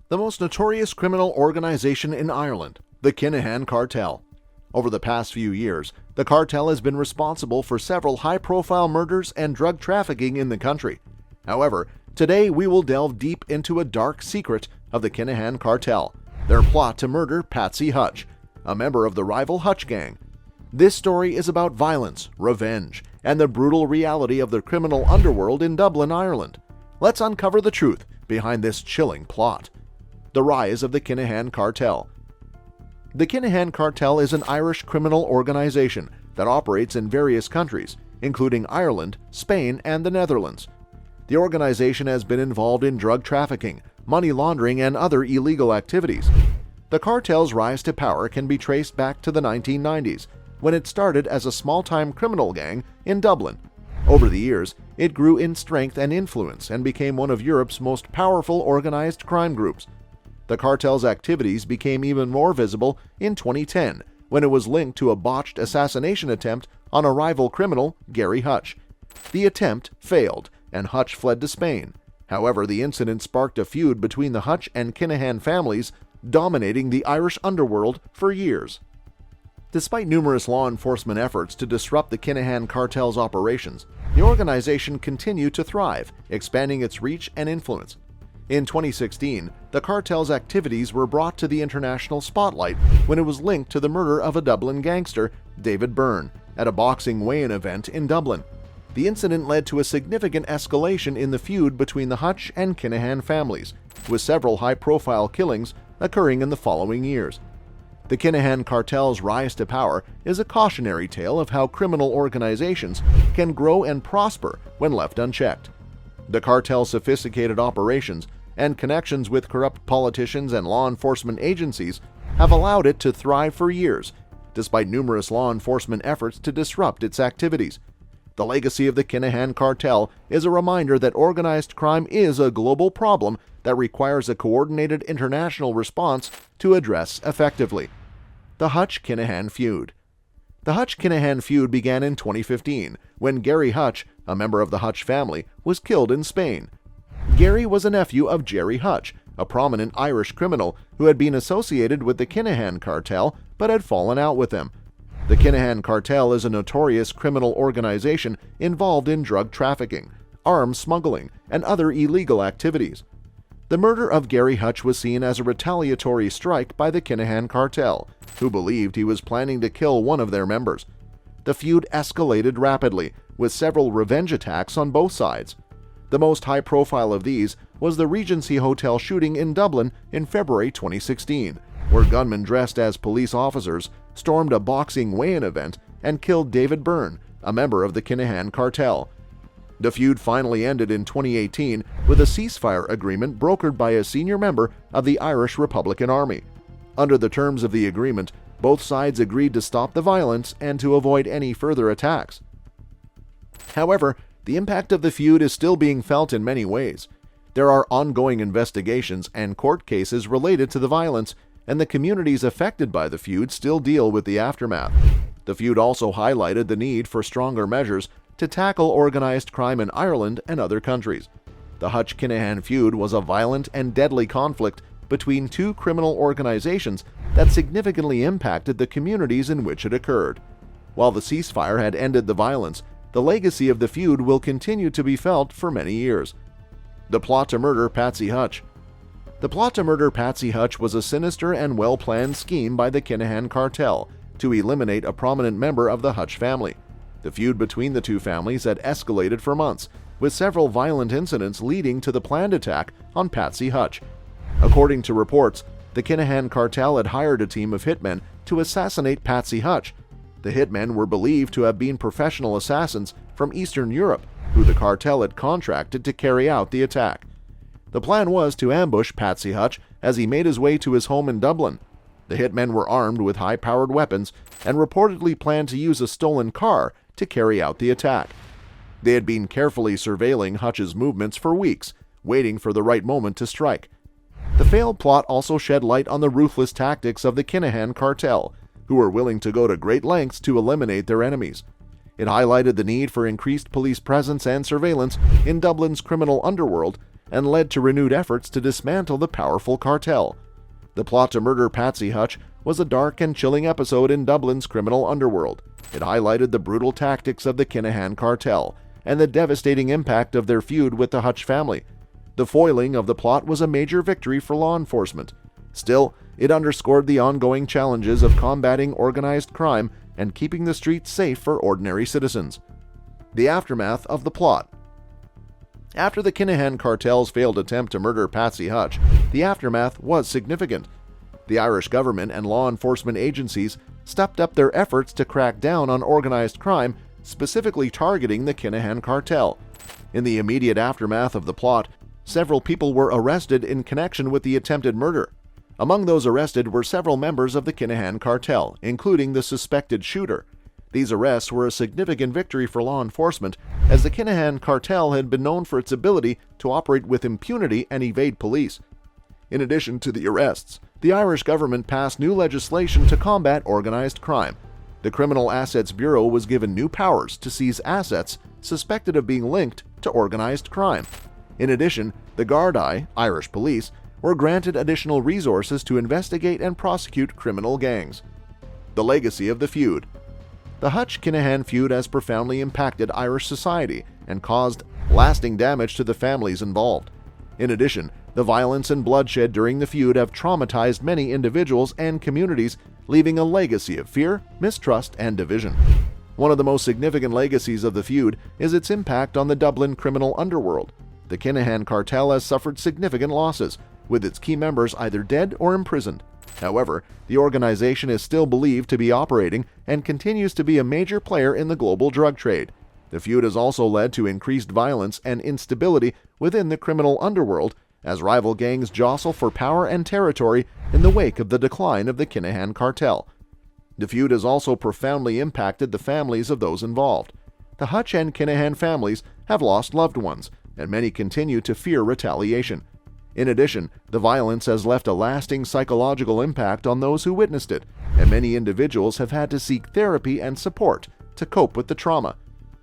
The most notorious criminal organization in Ireland, the Kinahan Cartel. Over the past few years, the cartel has been responsible for several high-profile murders and drug trafficking in the country. However, today we will delve deep into a dark secret of the Kinahan Cartel, their plot to murder Patsy Hutch, a member of the rival Hutch gang. This story is about violence, revenge, and the brutal reality of the criminal underworld in Dublin, Ireland. Let's uncover the truth behind this chilling plot. The rise of the Kinahan Cartel. The Kinahan Cartel is an Irish criminal organization that operates in various countries, including Ireland, Spain, and the Netherlands. The organization has been involved in drug trafficking, money laundering, and other illegal activities. The cartel's rise to power can be traced back to the 1990s, when it started as a small-time criminal gang in Dublin. Over the years, it grew in strength and influence and became one of Europe's most powerful organized crime groups. The cartel's activities became even more visible in 2010 when it was linked to a botched assassination attempt on a rival criminal, Gerry Hutch. The attempt failed, and Hutch fled to Spain. However, the incident sparked a feud between the Hutch and Kinahan families, dominating the Irish underworld for years. Despite numerous law enforcement efforts to disrupt the Kinahan Cartel's operations, the organization continued to thrive, expanding its reach and influence. In 2016, the cartel's activities were brought to the international spotlight when it was linked to the murder of a Dublin gangster, David Byrne, at a boxing weigh-in event in Dublin. The incident led to a significant escalation in the feud between the Hutch and Kinahan families, with several high-profile killings occurring in the following years. The Kinahan Cartel's rise to power is a cautionary tale of how criminal organizations can grow and prosper when left unchecked. The cartel's sophisticated operations and connections with corrupt politicians and law enforcement agencies have allowed it to thrive for years, despite numerous law enforcement efforts to disrupt its activities. The legacy of the Kinahan Cartel is a reminder that organized crime is a global problem that requires a coordinated international response to address effectively. The Hutch-Kinahan feud. The Hutch-Kinahan feud began in 2015 when Gerry Hutch, a member of the Hutch family, was killed in Spain. Gerry was a nephew of Gerry Hutch, a prominent Irish criminal who had been associated with the Kinahan Cartel but had fallen out with them. The Kinahan Cartel is a notorious criminal organization involved in drug trafficking, arms smuggling, and other illegal activities. The murder of Gerry Hutch was seen as a retaliatory strike by the Kinahan Cartel, who believed he was planning to kill one of their members. The feud escalated rapidly, with several revenge attacks on both sides. The most high-profile of these was the Regency Hotel shooting in Dublin in February 2016, where gunmen dressed as police officers stormed a boxing weigh-in event and killed David Byrne, a member of the Kinahan Cartel. The feud finally ended in 2018 with a ceasefire agreement brokered by a senior member of the Irish Republican Army. Under the terms of the agreement, both sides agreed to stop the violence and to avoid any further attacks. However, the impact of the feud is still being felt in many ways. There are ongoing investigations and court cases related to the violence, and the communities affected by the feud still deal with the aftermath. The feud also highlighted the need for stronger measures to tackle organized crime in Ireland and other countries. The Hutch-Kinahan feud was a violent and deadly conflict between two criminal organizations that significantly impacted the communities in which it occurred. While the ceasefire had ended the violence, the legacy of the feud will continue to be felt for many years. The plot to murder Patsy Hutch. The plot to murder Patsy Hutch was a sinister and well-planned scheme by the Kinahan Cartel to eliminate a prominent member of the Hutch family. The feud between the two families had escalated for months, with several violent incidents leading to the planned attack on Patsy Hutch. According to reports, the Kinahan Cartel had hired a team of hitmen to assassinate Patsy Hutch. The hitmen were believed to have been professional assassins from Eastern Europe, who the cartel had contracted to carry out the attack. The plan was to ambush Patsy Hutch as he made his way to his home in Dublin. The hitmen were armed with high-powered weapons and reportedly planned to use a stolen car to carry out the attack. They had been carefully surveilling Hutch's movements for weeks, waiting for the right moment to strike. The failed plot also shed light on the ruthless tactics of the Kinahan Cartel, who were willing to go to great lengths to eliminate their enemies. It highlighted the need for increased police presence and surveillance in Dublin's criminal underworld and led to renewed efforts to dismantle the powerful cartel. The plot to murder Patsy Hutch was a dark and chilling episode in Dublin's criminal underworld. It highlighted the brutal tactics of the Kinahan Cartel and the devastating impact of their feud with the Hutch family. The foiling of the plot was a major victory for law enforcement. Still, it underscored the ongoing challenges of combating organized crime and keeping the streets safe for ordinary citizens. The aftermath of the plot. After the Kinahan Cartel's failed attempt to murder Patsy Hutch, the aftermath was significant. The Irish government and law enforcement agencies stepped up their efforts to crack down on organized crime, specifically targeting the Kinahan Cartel. In the immediate aftermath of the plot, several people were arrested in connection with the attempted murder. Among those arrested were several members of the Kinahan Cartel, including the suspected shooter. These arrests were a significant victory for law enforcement, as the Kinahan Cartel had been known for its ability to operate with impunity and evade police. In addition to the arrests, the Irish government passed new legislation to combat organized crime. The Criminal Assets Bureau was given new powers to seize assets suspected of being linked to organized crime. In addition, the Gardaí, Irish police, were granted additional resources to investigate and prosecute criminal gangs. The legacy of the feud. The Hutch-Kinahan feud has profoundly impacted Irish society and caused lasting damage to the families involved. In addition, the violence and bloodshed during the feud have traumatized many individuals and communities, leaving a legacy of fear, mistrust, and division. One of the most significant legacies of the feud is its impact on the Dublin criminal underworld. The Kinahan Cartel has suffered significant losses, with its key members either dead or imprisoned. However, the organization is still believed to be operating and continues to be a major player in the global drug trade. The feud has also led to increased violence and instability within the criminal underworld as rival gangs jostle for power and territory in the wake of the decline of the Kinahan Cartel. The feud has also profoundly impacted the families of those involved. The Hutch and Kinahan families have lost loved ones, and many continue to fear retaliation. In addition, the violence has left a lasting psychological impact on those who witnessed it, and many individuals have had to seek therapy and support to cope with the trauma.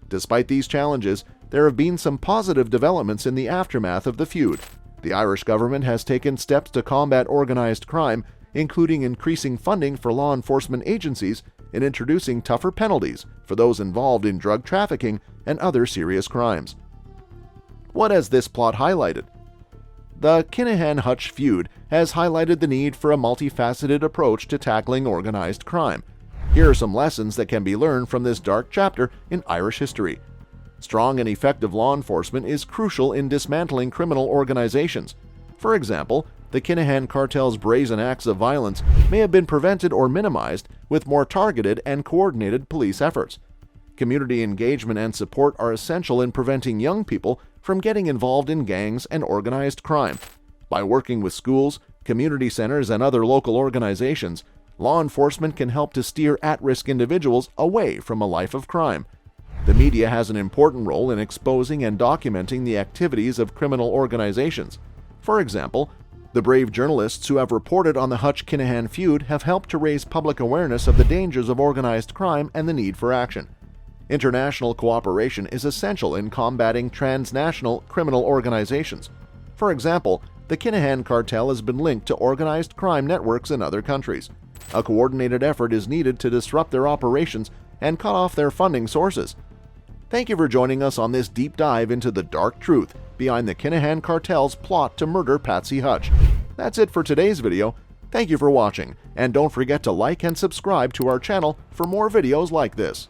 Despite these challenges, there have been some positive developments in the aftermath of the feud. The Irish government has taken steps to combat organized crime, including increasing funding for law enforcement agencies and introducing tougher penalties for those involved in drug trafficking and other serious crimes. What has this plot highlighted? The Kinahan-Hutch feud has highlighted the need for a multifaceted approach to tackling organized crime. Here are some lessons that can be learned from this dark chapter in Irish history. Strong and effective law enforcement is crucial in dismantling criminal organizations. For example, the Kinahan Cartel's brazen acts of violence may have been prevented or minimized with more targeted and coordinated police efforts. Community engagement and support are essential in preventing young people from getting involved in gangs and organized crime. By working with schools, community centers, and other local organizations, law enforcement can help to steer at-risk individuals away from a life of crime. The media has an important role in exposing and documenting the activities of criminal organizations. For example, the brave journalists who have reported on the Hutch-Kinahan feud have helped to raise public awareness of the dangers of organized crime and the need for action. International cooperation is essential in combating transnational criminal organizations. For example, the Kinahan Cartel has been linked to organized crime networks in other countries. A coordinated effort is needed to disrupt their operations and cut off their funding sources. Thank you for joining us on this deep dive into the dark truth behind the Kinahan Cartel's plot to murder Patsy Hutch. That's it for today's video. Thank you for watching, and don't forget to like and subscribe to our channel for more videos like this.